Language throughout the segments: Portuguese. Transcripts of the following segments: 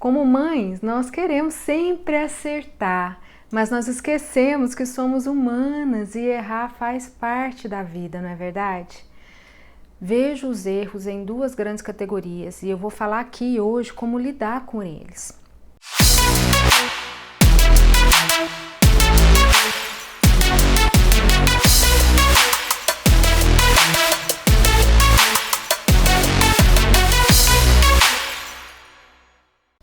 Como mães, nós queremos sempre acertar, mas nós esquecemos que somos humanas e errar faz parte da vida, não é verdade? Vejo os erros em duas grandes categorias e eu vou falar aqui hoje como lidar com eles.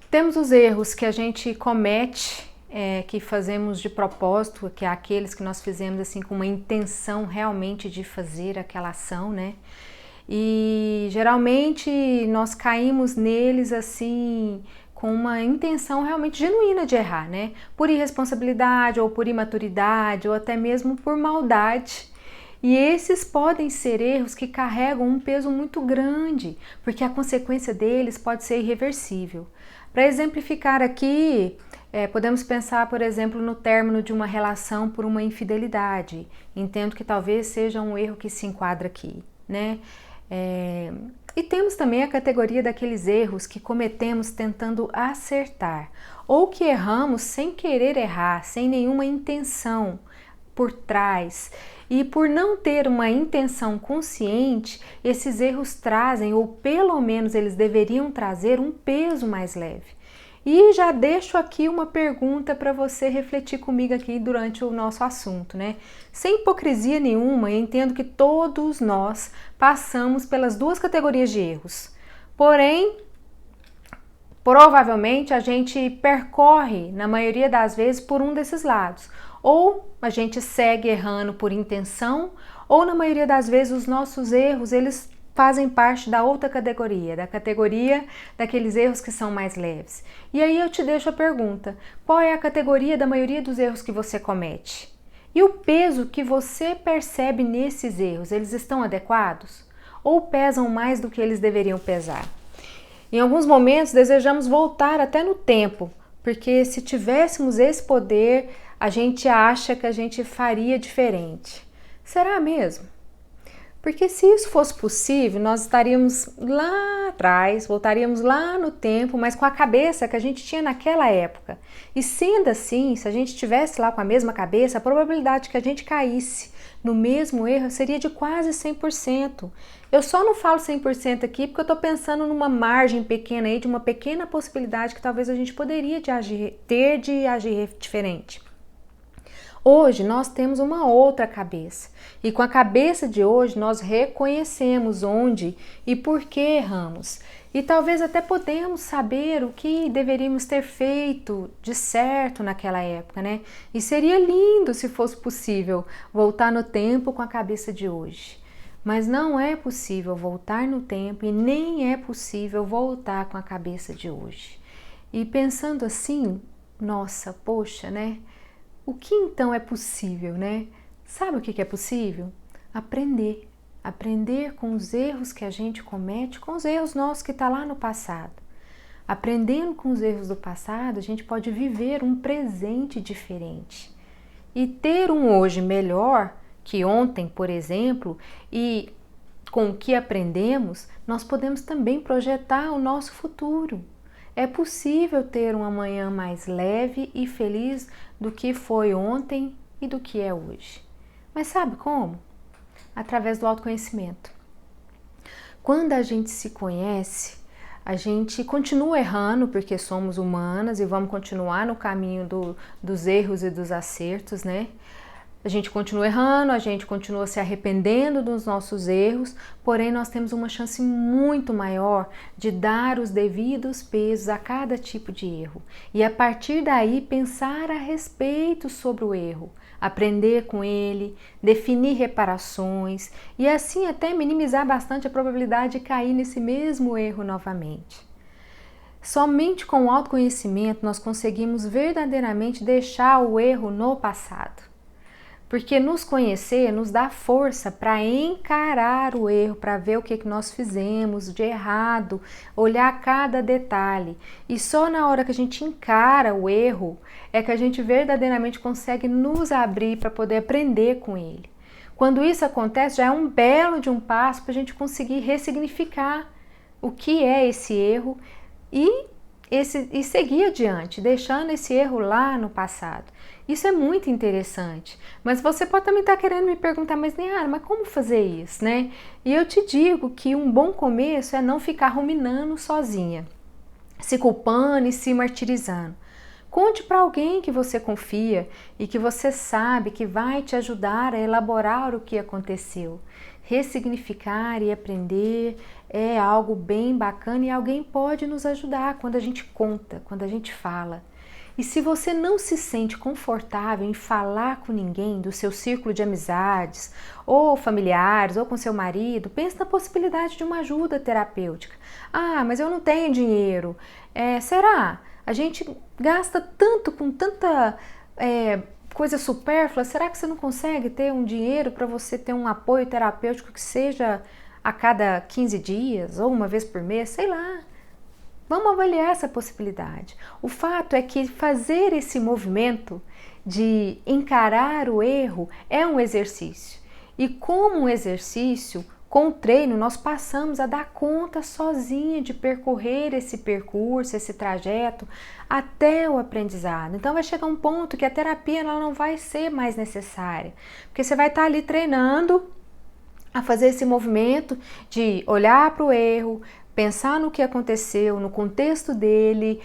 Temos os erros que a gente comete, que fazemos de propósito, que é aqueles que nós fizemos assim com uma intenção realmente de fazer aquela ação, né? E geralmente nós caímos neles assim com uma intenção realmente genuína de errar, né? Por irresponsabilidade ou por imaturidade ou até mesmo por maldade. E esses podem ser erros que carregam um peso muito grande, porque a consequência deles pode ser irreversível. Para exemplificar aqui, podemos pensar, por exemplo, no término de uma relação por uma infidelidade. Entendo que talvez seja um erro que se enquadra aqui, né? E temos também a categoria daqueles erros que cometemos tentando acertar, ou que erramos sem querer errar, sem nenhuma intenção por trás. E por não ter uma intenção consciente, esses erros trazem, ou pelo menos eles deveriam trazer, um peso mais leve. E já deixo aqui uma pergunta para você refletir comigo aqui durante o nosso assunto, né? Sem hipocrisia nenhuma, eu entendo que todos nós passamos pelas duas categorias de erros. Porém, provavelmente a gente percorre, na maioria das vezes, por um desses lados. Ou a gente segue errando por intenção, ou na maioria das vezes os nossos erros, eles fazem parte da outra categoria, da categoria daqueles erros que são mais leves. E aí eu te deixo a pergunta: qual é a categoria da maioria dos erros que você comete? E o peso que você percebe nesses erros, eles estão adequados? Ou pesam mais do que eles deveriam pesar? Em alguns momentos desejamos voltar até no tempo, porque se tivéssemos esse poder, a gente acha que a gente faria diferente. Será mesmo? Porque se isso fosse possível, nós estaríamos lá atrás, voltaríamos lá no tempo, mas com a cabeça que a gente tinha naquela época. E sendo assim, se a gente estivesse lá com a mesma cabeça, a probabilidade que a gente caísse no mesmo erro seria de quase 100%. Eu só não falo 100% aqui porque eu estou pensando numa margem pequena aí, de uma pequena possibilidade que talvez a gente poderia ter de agir diferente. Hoje nós temos uma outra cabeça e com a cabeça de hoje nós reconhecemos onde e por que erramos e talvez até podemos saber o que deveríamos ter feito de certo naquela época, né? E seria lindo se fosse possível voltar no tempo com a cabeça de hoje. Mas não é possível voltar no tempo e nem é possível voltar com a cabeça de hoje. E pensando assim, nossa, poxa, né? O que então é possível, né? Sabe o que é possível? Aprender. Aprender com os erros que a gente comete, com os erros nossos que estão lá no passado. Aprendendo com os erros do passado, a gente pode viver um presente diferente. E ter um hoje melhor que ontem, por exemplo, e com o que aprendemos, nós podemos também projetar o nosso futuro. É possível ter um amanhã mais leve e feliz do que foi ontem e do que é hoje. Mas sabe como? Através do autoconhecimento. Quando a gente se conhece, a gente continua errando porque somos humanas e vamos continuar no caminho dos erros e dos acertos, né? A gente continua errando, a gente continua se arrependendo dos nossos erros, porém nós temos uma chance muito maior de dar os devidos pesos a cada tipo de erro e a partir daí pensar a respeito sobre o erro, aprender com ele, definir reparações e assim até minimizar bastante a probabilidade de cair nesse mesmo erro novamente. Somente com o autoconhecimento nós conseguimos verdadeiramente deixar o erro no passado. Porque nos conhecer nos dá força para encarar o erro, para ver o que nós fizemos de errado, olhar cada detalhe. E só na hora que a gente encara o erro é que a gente verdadeiramente consegue nos abrir para poder aprender com ele. Quando isso acontece, já é um belo de um passo para a gente conseguir ressignificar o que é esse erro e e seguir adiante, deixando esse erro lá no passado. Isso é muito interessante, mas você pode também estar querendo me perguntar, mas como fazer isso, né? E eu te digo que um bom começo é não ficar ruminando sozinha, se culpando e se martirizando. Conte para alguém que você confia e que você sabe que vai te ajudar a elaborar o que aconteceu. Ressignificar e aprender é algo bem bacana e alguém pode nos ajudar quando a gente conta, quando a gente fala. E se você não se sente confortável em falar com ninguém do seu círculo de amizades, ou familiares, ou com seu marido, pense na possibilidade de uma ajuda terapêutica. Ah, mas eu não tenho dinheiro. Será? A gente gasta tanto com tanta coisa supérflua. Será que você não consegue ter um dinheiro para você ter um apoio terapêutico que seja a cada 15 dias ou uma vez por mês? Sei lá. Vamos avaliar essa possibilidade. O fato é que fazer esse movimento de encarar o erro é um exercício. E como um exercício, com o treino, nós passamos a dar conta sozinha de percorrer esse percurso, esse trajeto até o aprendizado. Então vai chegar um ponto que a terapia ela não vai ser mais necessária, porque você vai estar ali treinando a fazer esse movimento de olhar para o erro, pensar no que aconteceu, no contexto dele,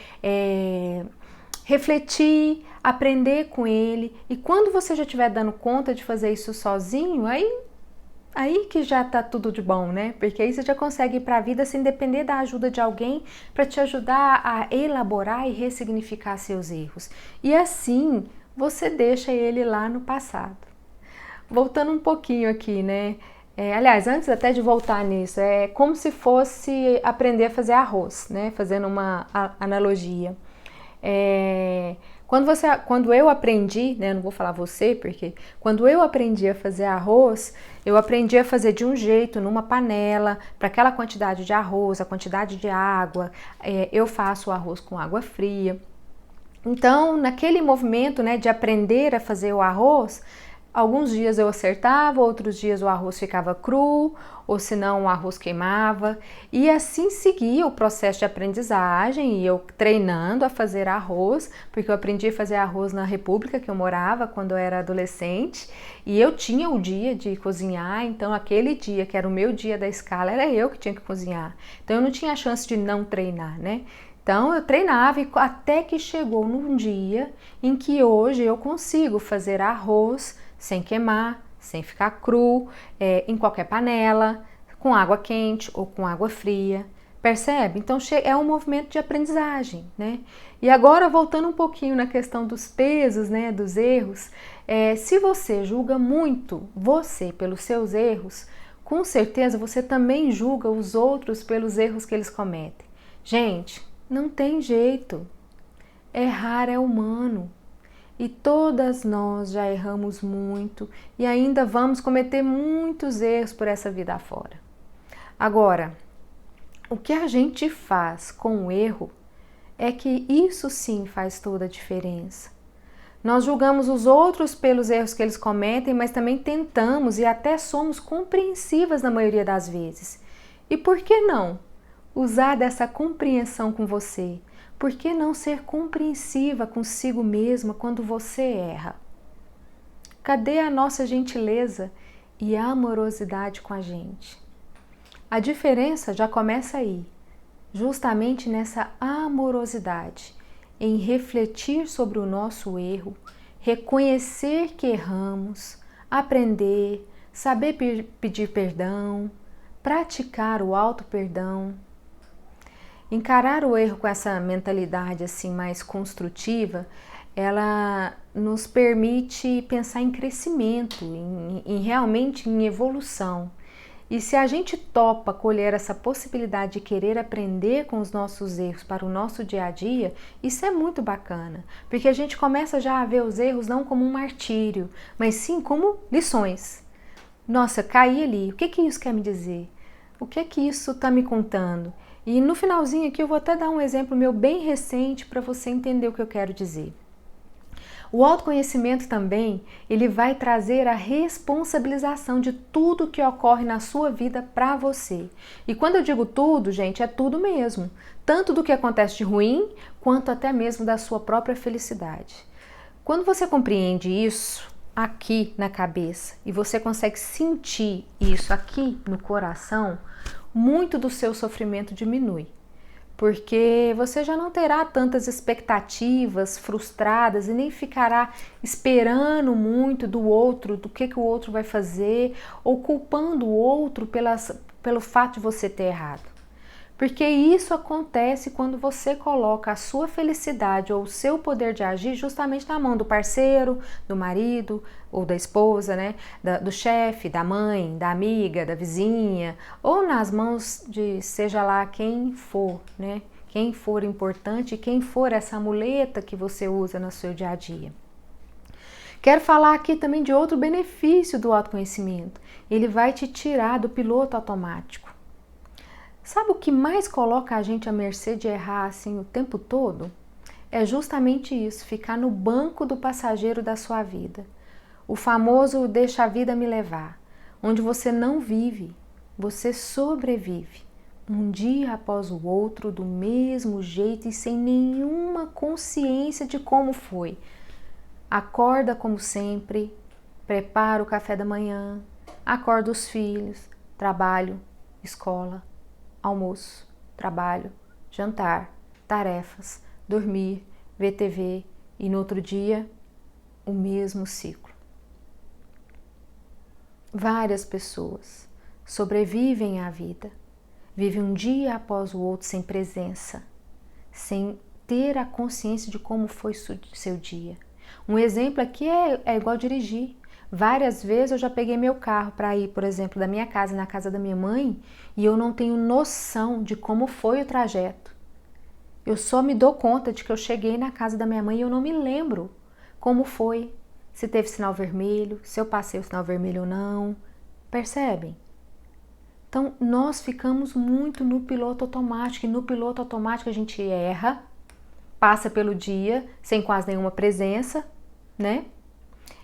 refletir, aprender com ele. E quando você já estiver dando conta de fazer isso sozinho, aí que já tá tudo de bom, né? Porque aí você já consegue ir para a vida sem depender da ajuda de alguém para te ajudar a elaborar e ressignificar seus erros. E assim você deixa ele lá no passado. Voltando um pouquinho aqui, né? Aliás, antes até de voltar nisso, é como se fosse aprender a fazer arroz, né? Fazendo uma analogia. Quando eu aprendi, né? Não vou falar você, porque quando eu aprendi a fazer arroz, eu aprendi a fazer de um jeito, numa panela, para aquela quantidade de arroz, a quantidade de água. Eu faço o arroz com água fria. Então, naquele movimento, né, de aprender a fazer o arroz, alguns dias eu acertava, outros dias o arroz ficava cru, ou senão o arroz queimava. E assim seguia o processo de aprendizagem, e eu treinando a fazer arroz, porque eu aprendi a fazer arroz na República que eu morava quando eu era adolescente, e eu tinha o dia de cozinhar, então aquele dia que era o meu dia da escala, era eu que tinha que cozinhar. Então eu não tinha chance de não treinar, né? Então eu treinava até que chegou num dia em que hoje eu consigo fazer arroz sem queimar, sem ficar cru, em qualquer panela, com água quente ou com água fria. Percebe? Então é um movimento de aprendizagem, né? E agora voltando um pouquinho na questão dos pesos, né, dos erros, se você julga muito você pelos seus erros, com certeza você também julga os outros pelos erros que eles cometem. Gente, não tem jeito. Errar é humano. E todas nós já erramos muito e ainda vamos cometer muitos erros por essa vida afora. Agora, o que a gente faz com o erro é que isso sim faz toda a diferença. Nós julgamos os outros pelos erros que eles cometem, mas também tentamos e até somos compreensivas na maioria das vezes. E por que não usar dessa compreensão com você? Por que não ser compreensiva consigo mesma quando você erra? Cadê a nossa gentileza e a amorosidade com a gente? A diferença já começa aí, justamente nessa amorosidade, em refletir sobre o nosso erro, reconhecer que erramos, aprender, saber pedir perdão, praticar o auto-perdão. Encarar o erro com essa mentalidade assim mais construtiva, ela nos permite pensar em crescimento, realmente em evolução. E se a gente topa colher essa possibilidade de querer aprender com os nossos erros para o nosso dia a dia, isso é muito bacana, porque a gente começa já a ver os erros não como um martírio, mas sim como lições. Nossa, caí ali, o que isso quer me dizer? O que isso está me contando? E no finalzinho aqui eu vou até dar um exemplo meu bem recente para você entender o que eu quero dizer. O autoconhecimento também, ele vai trazer a responsabilização de tudo que ocorre na sua vida para você. E quando eu digo tudo, gente, é tudo mesmo. Tanto do que acontece de ruim, quanto até mesmo da sua própria felicidade. Quando você compreende isso aqui na cabeça e você consegue sentir isso aqui no coração, muito do seu sofrimento diminui. Porque você já não terá tantas expectativas frustradas e nem ficará esperando muito do outro, do que o outro vai fazer, ou culpando o outro pelo fato de você ter errado. Porque isso acontece quando você coloca a sua felicidade ou o seu poder de agir justamente na mão do parceiro, do marido ou da esposa, né? Do chefe, da mãe, da amiga, da vizinha, ou nas mãos de seja lá quem for, né? Quem for importante, quem for essa muleta que você usa no seu dia a dia. Quero falar aqui também de outro benefício do autoconhecimento. Ele vai te tirar do piloto automático. Sabe o que mais coloca a gente à mercê de errar assim o tempo todo? É justamente isso, ficar no banco do passageiro da sua vida. O famoso deixa a vida me levar, onde você não vive, você sobrevive. Um dia após o outro, do mesmo jeito e sem nenhuma consciência de como foi. Acorda como sempre, prepara o café da manhã, acorda os filhos, trabalho, escola, almoço, trabalho, jantar, tarefas, dormir, ver TV e no outro dia o mesmo ciclo. Várias pessoas sobrevivem à vida, vivem um dia após o outro sem presença, sem ter a consciência de como foi seu dia. Um exemplo aqui é igual dirigir. Várias vezes eu já peguei meu carro para ir, por exemplo, da minha casa na casa da minha mãe e eu não tenho noção de como foi o trajeto. Eu só me dou conta de que eu cheguei na casa da minha mãe e eu não me lembro como foi, se teve sinal vermelho, se eu passei o sinal vermelho ou não. Percebem? Então, nós ficamos muito no piloto automático e no piloto automático a gente erra, passa pelo dia sem quase nenhuma presença, né?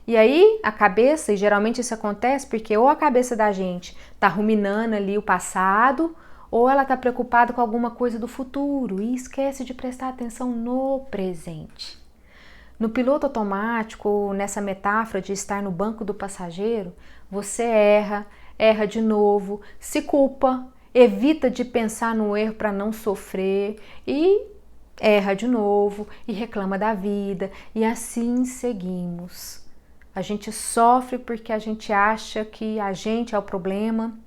E aí a cabeça, e geralmente isso acontece porque ou a cabeça da gente tá ruminando ali o passado, ou ela tá preocupada com alguma coisa do futuro e esquece de prestar atenção no presente. No piloto automático, nessa metáfora de estar no banco do passageiro, você erra de novo, se culpa, evita de pensar no erro para não sofrer e erra de novo e reclama da vida e assim seguimos. A gente sofre porque a gente acha que a gente é o problema.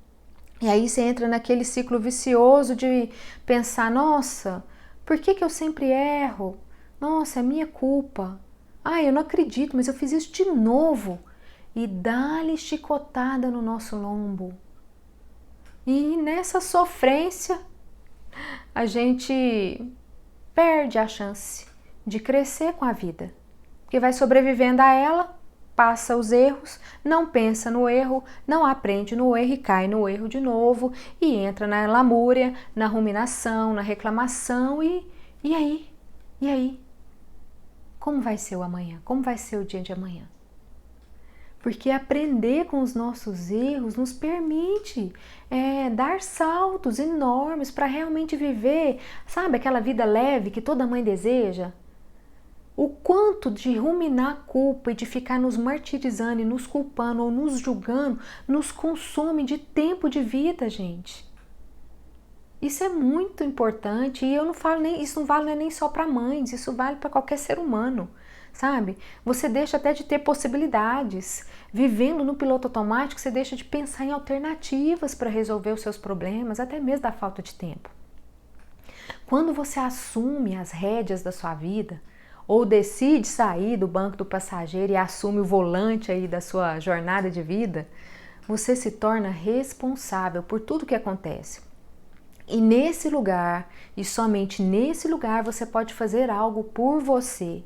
E aí você entra naquele ciclo vicioso de pensar, nossa, por que eu sempre erro? Nossa, é minha culpa. Ah, eu não acredito, mas eu fiz isso de novo. E dá-lhe chicotada no nosso lombo. E nessa sofrência, a gente perde a chance de crescer com a vida. Porque vai sobrevivendo a ela, passa os erros, não pensa no erro, não aprende no erro e cai no erro de novo e entra na lamúria, na ruminação, na reclamação e aí? E aí? Como vai ser o amanhã? Como vai ser o dia de amanhã? Porque aprender com os nossos erros nos permite dar saltos enormes para realmente viver, sabe, aquela vida leve que toda mãe deseja? O quanto de ruminar a culpa e de ficar nos martirizando e nos culpando ou nos julgando nos consome de tempo de vida, gente. Isso é muito importante e eu não falo nem, isso não vale nem só para mães, isso vale para qualquer ser humano, sabe? Você deixa até de ter possibilidades. Vivendo no piloto automático, você deixa de pensar em alternativas para resolver os seus problemas, até mesmo da falta de tempo. Quando você assume as rédeas da sua vida, ou decide sair do banco do passageiro e assume o volante aí da sua jornada de vida, você se torna responsável por tudo que acontece. E nesse lugar, e somente nesse lugar, você pode fazer algo por você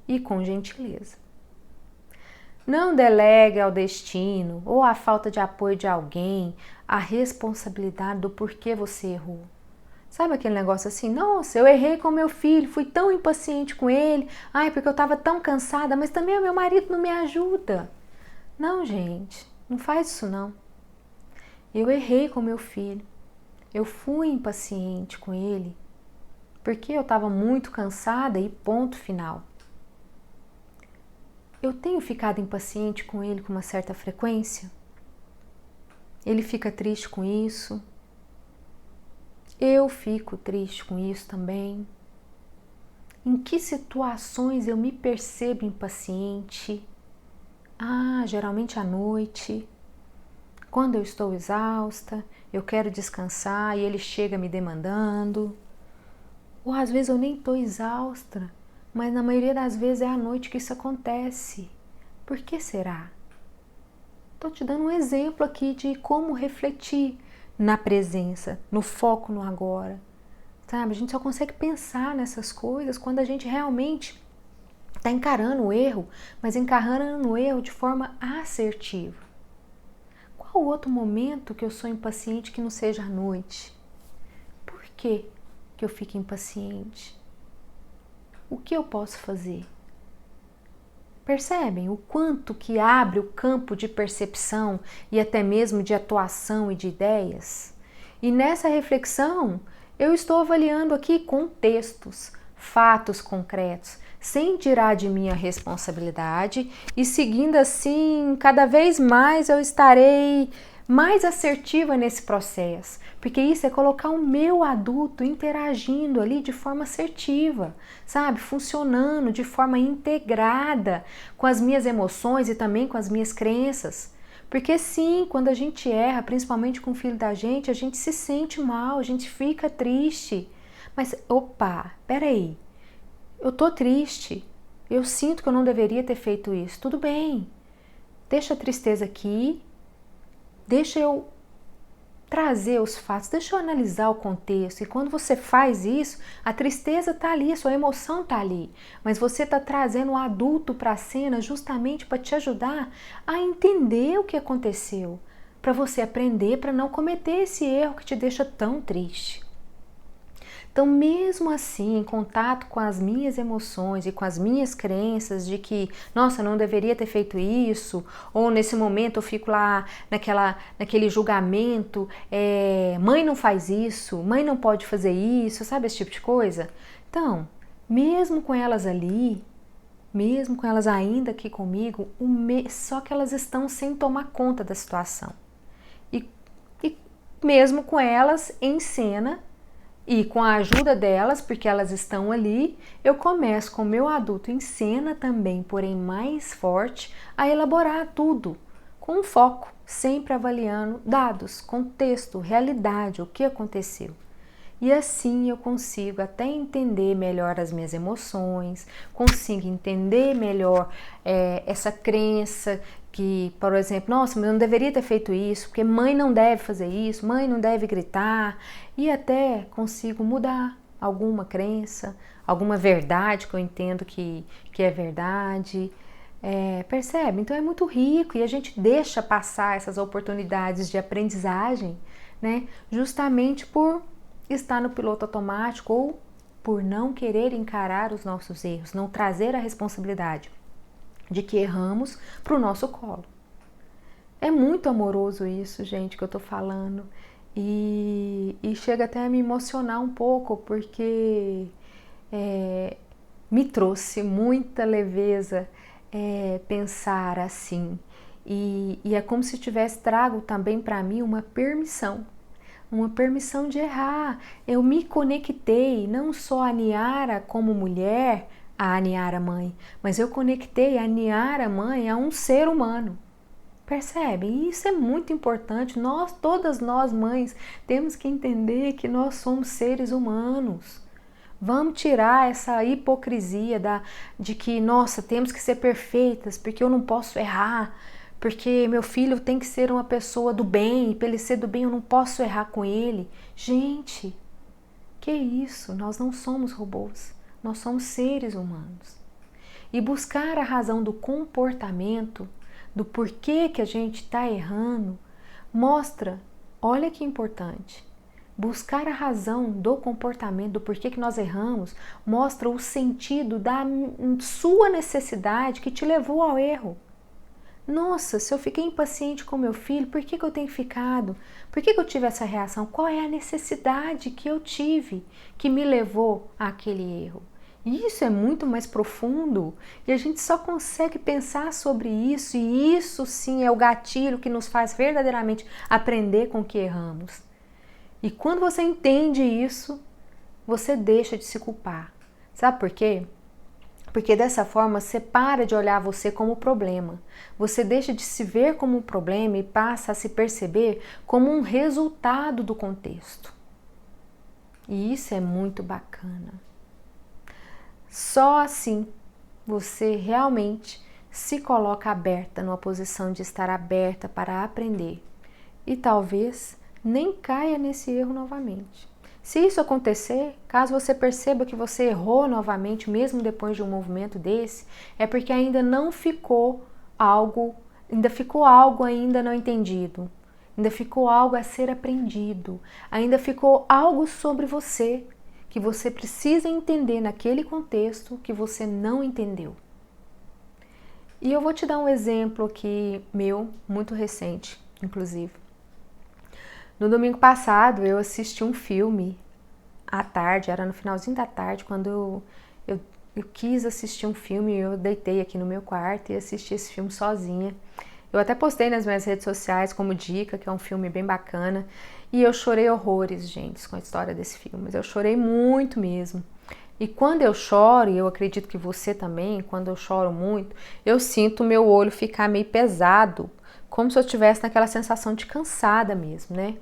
e com gentileza. Não delegue ao destino ou à falta de apoio de alguém a responsabilidade do porquê você errou. Sabe aquele negócio assim, nossa, eu errei com meu filho, fui tão impaciente com ele, ai, porque eu estava tão cansada, mas também o meu marido não me ajuda. Não, gente, não faz isso não. Eu errei com meu filho, eu fui impaciente com ele, porque eu estava muito cansada e ponto final. Eu tenho ficado impaciente com ele com uma certa frequência? Ele fica triste com isso? Eu fico triste com isso também. Em que situações eu me percebo impaciente? Geralmente à noite, quando eu estou exausta, eu quero descansar e ele chega me demandando. Ou às vezes eu nem estou exausta, mas na maioria das vezes é à noite que isso acontece. Por que será? Estou te dando um exemplo aqui de como refletir na presença, no foco no agora. Sabe? A gente só consegue pensar nessas coisas quando a gente realmente está encarando o erro, mas encarando o erro de forma assertiva. Qual outro momento que eu sou impaciente que não seja à noite? Por que eu fico impaciente? O que eu posso fazer? Percebem o quanto que abre o campo de percepção e até mesmo de atuação e de ideias? E nessa reflexão, eu estou avaliando aqui contextos, fatos concretos, sem tirar de mim a responsabilidade e seguindo assim, cada vez mais eu estarei mais assertiva nesse processo, porque isso é colocar o meu adulto interagindo ali de forma assertiva, sabe? Funcionando de forma integrada com as minhas emoções e também com as minhas crenças. Porque sim, quando a gente erra, principalmente com o filho da gente, a gente se sente mal, a gente fica triste. Mas, opa, peraí, eu tô triste, eu sinto que eu não deveria ter feito isso. Tudo bem, deixa a tristeza aqui, deixa eu trazer os fatos, deixa eu analisar o contexto. E quando você faz isso, a tristeza tá ali, a sua emoção tá ali, mas você tá trazendo o adulto para a cena justamente para te ajudar a entender o que aconteceu, para você aprender, para não cometer esse erro que te deixa tão triste. Então, mesmo assim, em contato com as minhas emoções e com as minhas crenças de que, nossa, não deveria ter feito isso, ou nesse momento eu fico lá naquele julgamento, mãe não faz isso, mãe não pode fazer isso, sabe esse tipo de coisa? Então, mesmo com elas ali, mesmo com elas ainda aqui comigo, só que elas estão sem tomar conta da situação. E mesmo com elas em cena, e com a ajuda delas, porque elas estão ali, eu começo com o meu adulto em cena também, porém mais forte, a elaborar tudo, com um foco, sempre avaliando dados, contexto, realidade, o que aconteceu. E assim eu consigo até entender melhor as minhas emoções, consigo entender melhor essa crença que, por exemplo, nossa, mas eu não deveria ter feito isso, porque mãe não deve fazer isso, mãe não deve gritar, e até consigo mudar alguma crença, alguma verdade que eu entendo que é verdade. Percebe? Então é muito rico e a gente deixa passar essas oportunidades de aprendizagem, né? Justamente por estar no piloto automático ou por não querer encarar os nossos erros, não trazer a responsabilidade de que erramos para o nosso colo. É muito amoroso isso, gente, que eu tô falando. E chega até a me emocionar um pouco, porque me trouxe muita leveza pensar assim. E é como se tivesse trago também para mim uma permissão de errar. Eu me conectei não só a Niara como mulher, a Niara mãe, mas eu conectei a Niara mãe a um ser humano. Percebem? E isso é muito importante. Todas nós mães, temos que entender que nós somos seres humanos. Vamos tirar essa hipocrisia de que, nossa, temos que ser perfeitas, porque eu não posso errar, porque meu filho tem que ser uma pessoa do bem, e para ele ser do bem eu não posso errar com ele. Gente, que isso? Nós não somos robôs, nós somos seres humanos. E buscar a razão do comportamento, do porquê que a gente está errando, mostra, olha que importante, Buscar a razão do comportamento, do porquê que nós erramos, mostra o sentido da sua necessidade que te levou ao erro. Nossa, se eu fiquei impaciente com meu filho, por que eu tenho ficado? Por que eu tive essa reação? Qual é a necessidade que eu tive que me levou àquele erro? Isso é muito mais profundo e a gente só consegue pensar sobre isso, e isso sim é o gatilho que nos faz verdadeiramente aprender com o que erramos. E quando você entende isso, você deixa de se culpar. Sabe por quê? Porque dessa forma você para de olhar você como problema. Você deixa de se ver como um problema e passa a se perceber como um resultado do contexto. E isso é muito bacana. Só assim você realmente se coloca aberta, numa posição de estar aberta para aprender. E talvez nem caia nesse erro novamente. Se isso acontecer, caso você perceba que você errou novamente, mesmo depois de um movimento desse, é porque ainda não ficou algo, ainda não entendido, ainda ficou algo a ser aprendido, ainda ficou algo sobre você que você precisa entender naquele contexto que você não entendeu. E eu vou te dar um exemplo aqui meu, muito recente, inclusive. No domingo passado eu assisti um filme à tarde, era no finalzinho da tarde, quando eu quis assistir um filme, eu deitei aqui no meu quarto e assisti esse filme sozinha. Eu até postei nas minhas redes sociais como dica, que é um filme bem bacana, e eu chorei horrores, gente, com a história desse filme, mas eu chorei muito mesmo. E quando eu choro, e eu acredito que você também, quando eu choro muito, eu sinto o meu olho ficar meio pesado, como se eu estivesse naquela sensação de cansada mesmo, né?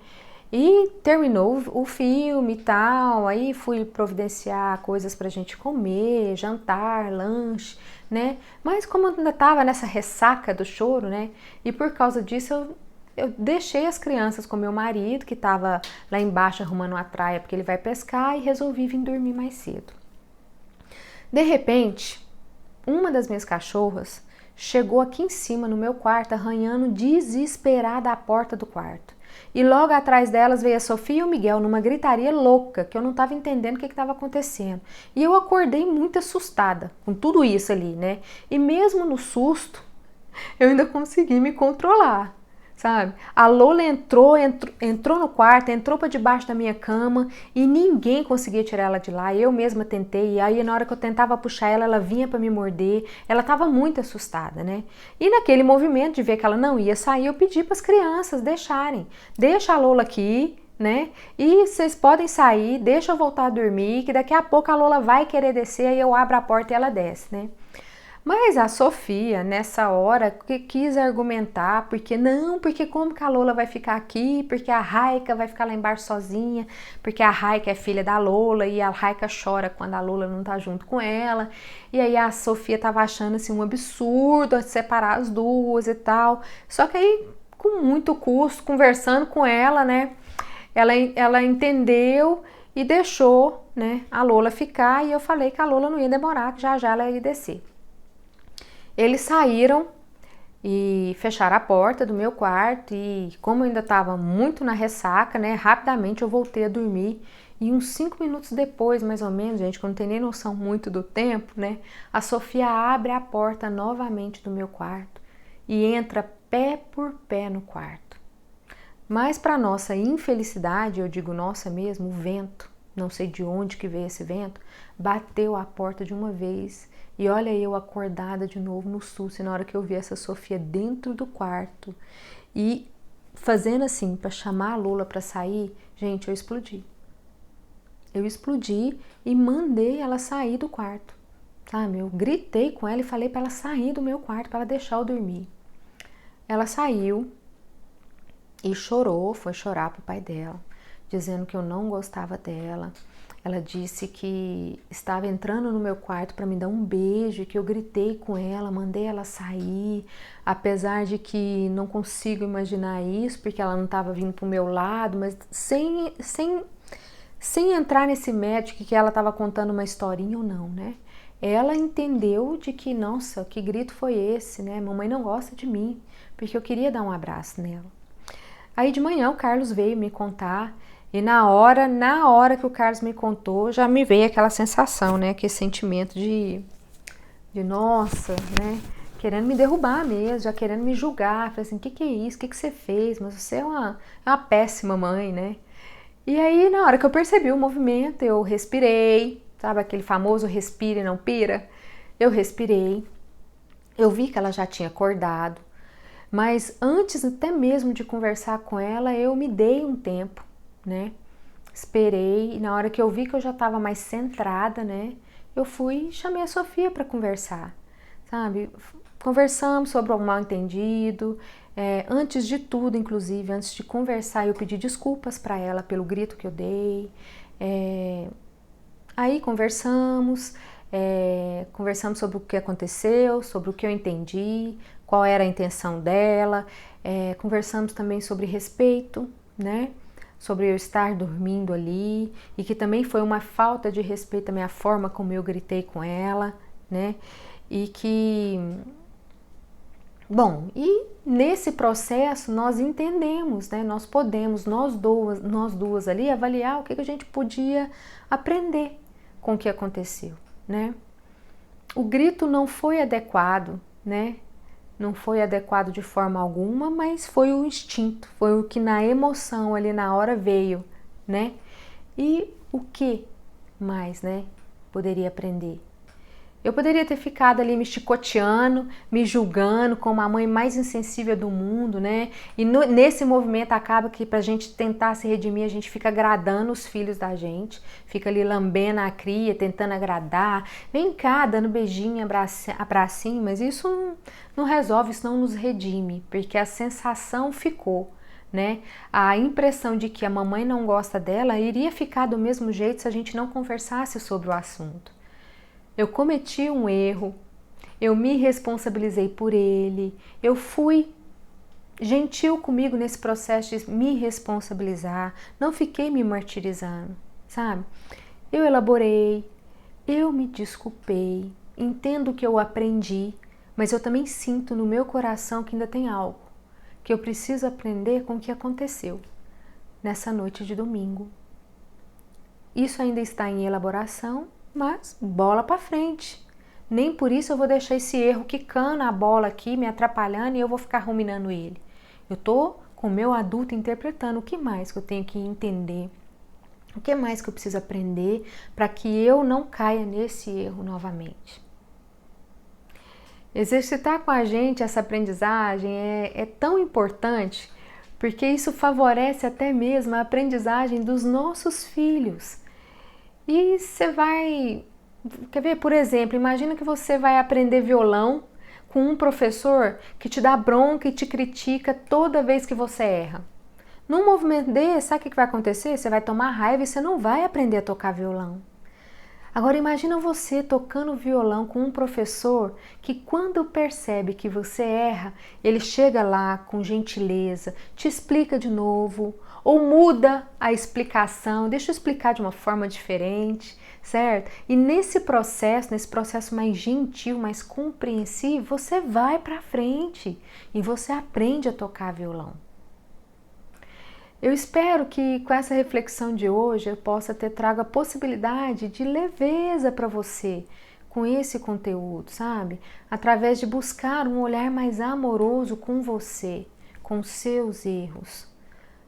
E terminou o filme e tal, aí fui providenciar coisas pra gente comer, jantar, lanche, né? Mas como eu ainda tava nessa ressaca do choro, né? E por causa disso eu deixei as crianças com meu marido, que tava lá embaixo arrumando uma traia porque ele vai pescar, e resolvi vir dormir mais cedo. De repente, uma das minhas cachorras chegou aqui em cima no meu quarto, arranhando desesperada a porta do quarto. E logo atrás delas veio a Sofia e o Miguel numa gritaria louca, que eu não estava entendendo o que estava acontecendo. E eu acordei muito assustada com tudo isso ali, né? E mesmo no susto, eu ainda consegui me controlar, sabe? A Lola entrou no quarto, entrou para debaixo da minha cama e ninguém conseguia tirar ela de lá. Eu mesma tentei, e aí na hora que eu tentava puxar ela, ela vinha para me morder. Ela estava muito assustada, né? E naquele movimento de ver que ela não ia sair, eu pedi para as crianças deixarem. Deixa a Lola aqui, né? E vocês podem sair, deixa eu voltar a dormir, que daqui a pouco a Lola vai querer descer, aí eu abro a porta e ela desce, né? Mas a Sofia, nessa hora, quis argumentar, porque como que a Lola vai ficar aqui, porque a Raika vai ficar lá embaixo sozinha, porque a Raika é filha da Lola e a Raika chora quando a Lola não tá junto com ela. E aí a Sofia tava achando assim um absurdo separar as duas e tal. Só que aí, com muito custo, conversando com ela, né, ela entendeu e deixou, né, a Lola ficar, e eu falei que a Lola não ia demorar, que já ela ia descer. Eles saíram e fecharam a porta do meu quarto, e como eu ainda estava muito na ressaca, né, rapidamente eu voltei a dormir. E uns 5 minutos depois, mais ou menos, gente, que eu não tenho nem noção muito do tempo, né, a Sofia abre a porta novamente do meu quarto e entra pé por pé no quarto. Mas para nossa infelicidade, eu digo nossa mesmo, o vento, não sei de onde que veio esse vento, bateu a porta de uma vez. E olha eu acordada de novo no susto, na hora que eu vi essa Sofia dentro do quarto e fazendo assim para chamar a Lola para sair, gente, eu explodi. Eu explodi e mandei ela sair do quarto, sabe? Eu gritei com ela e falei para ela sair do meu quarto, para ela deixar eu dormir. Ela saiu e chorou, foi chorar pro pai dela, dizendo que eu não gostava dela. Ela disse que estava entrando no meu quarto para me dar um beijo, que eu gritei com ela, mandei ela sair, apesar de que não consigo imaginar isso, porque ela não estava vindo pro meu lado, mas sem entrar nesse mérito que ela estava contando uma historinha ou não, né? Ela entendeu de que, nossa, que grito foi esse, né? Mamãe não gosta de mim, porque eu queria dar um abraço nela. Aí de manhã o Carlos veio me contar E na hora que o Carlos me contou, já me veio aquela sensação, né? Aquele sentimento de nossa, né? Querendo me derrubar mesmo, já querendo me julgar. Falei assim, o que é isso? O que você fez? Mas você é uma péssima mãe, né? E aí, na hora que eu percebi o movimento, eu respirei, sabe aquele famoso respira e não pira? Eu respirei, eu vi que ela já tinha acordado, mas antes até mesmo de conversar com ela, eu me dei um tempo, né? Esperei e na hora que eu vi que eu já estava mais centrada, né? Eu fui e chamei a Sofia para conversar, sabe? Conversamos sobre o mal-entendido. Antes de tudo, inclusive, antes de conversar, eu pedi desculpas para ela pelo grito que eu dei. Aí conversamos sobre o que aconteceu, sobre o que eu entendi, qual era a intenção dela. Conversamos também sobre respeito, né? Sobre eu estar dormindo ali e que também foi uma falta de respeito a minha forma como eu gritei com ela, né? E que, bom, e nesse processo nós entendemos, né? Nós podemos, nós duas ali, avaliar o que a gente podia aprender com o que aconteceu, né? O grito não foi adequado, né? Não foi adequado de forma alguma, mas foi o instinto, foi o que na emoção ali na hora veio, né? E o que mais, né? Poderia aprender? Eu poderia ter ficado ali me chicoteando, me julgando como a mãe mais insensível do mundo, né? E nesse movimento acaba que pra gente tentar se redimir, a gente fica agradando os filhos da gente, fica ali lambendo a cria, tentando agradar, vem cá, dando beijinho, abracinho, mas isso não resolve, isso não nos redime, porque a sensação ficou, né? A impressão de que a mamãe não gosta dela iria ficar do mesmo jeito se a gente não conversasse sobre o assunto. Eu cometi um erro, eu me responsabilizei por ele, eu fui gentil comigo nesse processo de me responsabilizar, não fiquei me martirizando, sabe? Eu elaborei, eu me desculpei, entendo que eu aprendi, mas eu também sinto no meu coração que ainda tem algo, que eu preciso aprender com o que aconteceu nessa noite de domingo. Isso ainda está em elaboração, mas bola para frente. Nem por isso eu vou deixar esse erro quicando a bola aqui, me atrapalhando e eu vou ficar ruminando ele. Eu tô com o meu adulto interpretando o que mais que eu tenho que entender, o que mais que eu preciso aprender para que eu não caia nesse erro novamente. Exercitar com a gente essa aprendizagem é tão importante porque isso favorece até mesmo a aprendizagem dos nossos filhos. E você vai, quer ver, por exemplo, imagina que você vai aprender violão com um professor que te dá bronca e te critica toda vez que você erra. Num movimento desse, sabe o que vai acontecer? Você vai tomar raiva e você não vai aprender a tocar violão. Agora imagina você tocando violão com um professor que quando percebe que você erra, ele chega lá com gentileza, te explica de novo, ou muda a explicação, deixa eu explicar de uma forma diferente, certo? E nesse processo mais gentil, mais compreensivo, você vai para frente e você aprende a tocar violão. Eu espero que com essa reflexão de hoje eu possa ter trago a possibilidade de leveza para você com esse conteúdo, sabe? Através de buscar um olhar mais amoroso com você, com seus erros.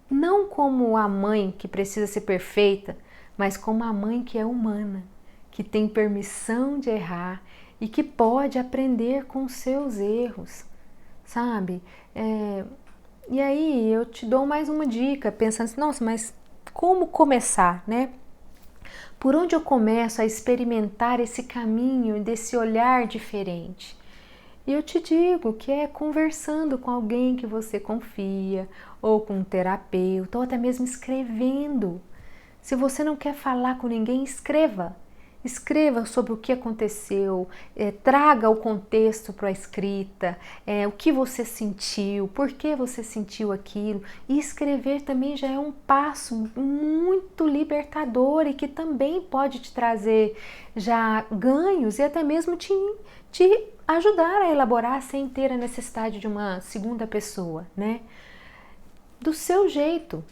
Não como a mãe que precisa ser perfeita, mas como a mãe que é humana, que tem permissão de errar e que pode aprender com seus erros, sabe? E aí eu te dou mais uma dica, pensando assim, nossa, mas como começar, né? Por onde eu começo a experimentar esse caminho, desse olhar diferente? E eu te digo que é conversando com alguém que você confia, ou com um terapeuta, ou até mesmo escrevendo. Se você não quer falar com ninguém, escreva. Escreva sobre o que aconteceu, traga o contexto para a escrita, o que você sentiu, por que você sentiu aquilo. E escrever também já é um passo muito libertador e que também pode te trazer já ganhos e até mesmo te ajudar a elaborar sem ter a necessidade de uma segunda pessoa, né? do seu jeito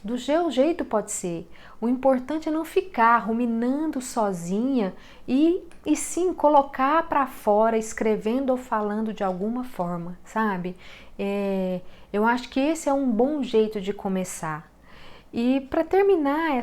pode ser. O importante é não ficar ruminando sozinha e sim colocar para fora, escrevendo ou falando de alguma forma, sabe? Eu acho que esse é um bom jeito de começar. E para terminar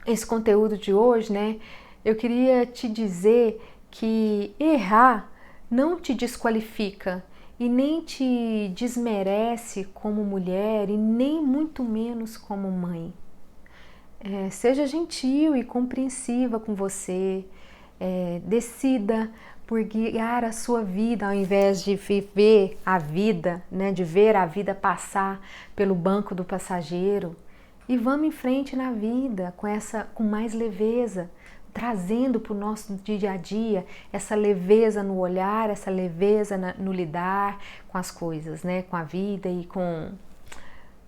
esse conteúdo de hoje, né, eu queria te dizer que errar não te desqualifica e nem te desmerece como mulher e nem muito menos como mãe. Seja gentil e compreensiva com você, decida por guiar a sua vida ao invés de viver a vida, né, de ver a vida passar pelo banco do passageiro. E vamos em frente na vida com mais leveza, trazendo para o nosso dia a dia essa leveza no olhar, essa leveza no lidar com as coisas, né, com a vida e com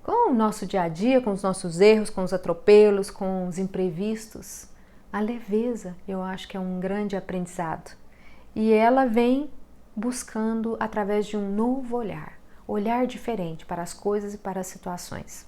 o nosso dia a dia, com os nossos erros, com os atropelos, com os imprevistos. A leveza, eu acho que é um grande aprendizado. E ela vem buscando através de um novo olhar diferente para as coisas e para as situações.